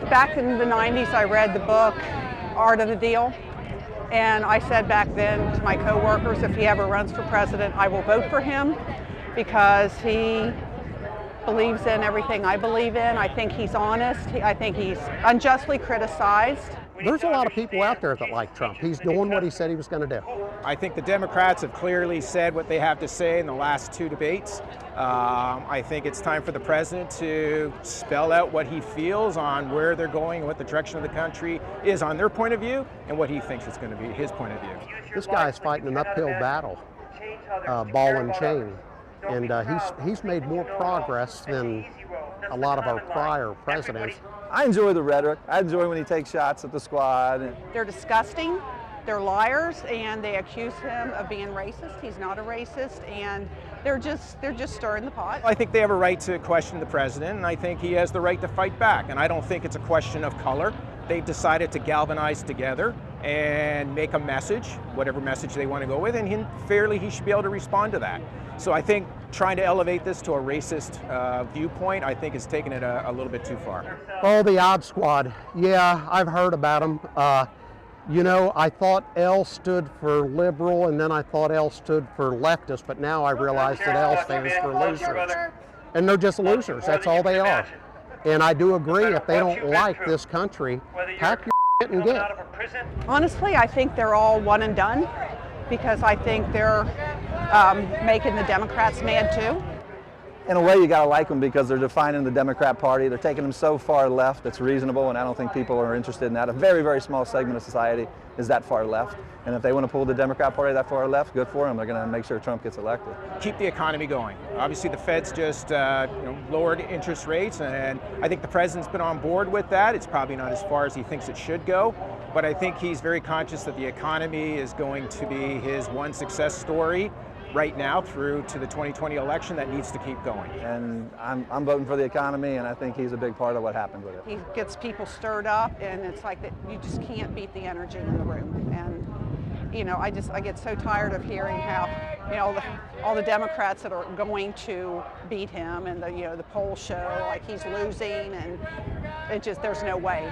Back in the 90s, I read the book, Art of the Deal. And I said back then to my coworkers, if he ever runs for president, I will vote for him because he believes in everything I believe in. I think he's honest. I think he's unjustly criticized. There's a lot of people out there that like Trump. He's doing what he said he was going to do. I think the Democrats have clearly said what they have to say in the last two debates. I think it's time for the president to spell out what he feels on where they're going and what the direction of the country is on their point of view and what he thinks is going to be his point of view. This guy's fighting an uphill battle, ball and chain, and he's made more progress than a lot of our prior presidents. I enjoy the rhetoric. I enjoy when he takes shots at the squad. They're disgusting, they're liars, and they accuse him of being racist. He's not a racist, and they're just stirring the pot. I think they have a right to question the president, and I think he has the right to fight back. And I don't think it's a question of color. They've decided to galvanize together and make a message, whatever message they want to go with, and he should be able to respond to that. So I think trying to elevate this to a racist viewpoint, I think is taking it a little bit too far. Oh, the odd squad. Yeah, I've heard about them. You know, I thought L stood for liberal, and then I thought L stood for leftist, but now I realize that L stands for losers. And they're just losers, that's all they are. And I do agree, if they don't like this country, pack your shit and get. Honestly, I think they're all one and done because I think they're making the Democrats mad too. In a way, you gotta like them because they're defining the Democrat Party. They're taking them so far left, it's reasonable, and I don't think people are interested in that. A very, very small segment of society is that far left. And if they want to pull the Democrat Party that far left, good for them. They're gonna make sure Trump gets elected. Keep the economy going. Obviously, the Fed's just lowered interest rates, and I think the president's been on board with that. It's probably not as far as he thinks it should go, but I think he's very conscious that the economy is going to be his one success story right now through to the 2020 election that needs to keep going. And I'm voting for the economy, and I think he's a big part of what happened with it. He gets people stirred up, and it's like that you just can't beat the energy in the room. And I get so tired of hearing how all the Democrats that are going to beat him, and the polls show like he's losing, and there's no way.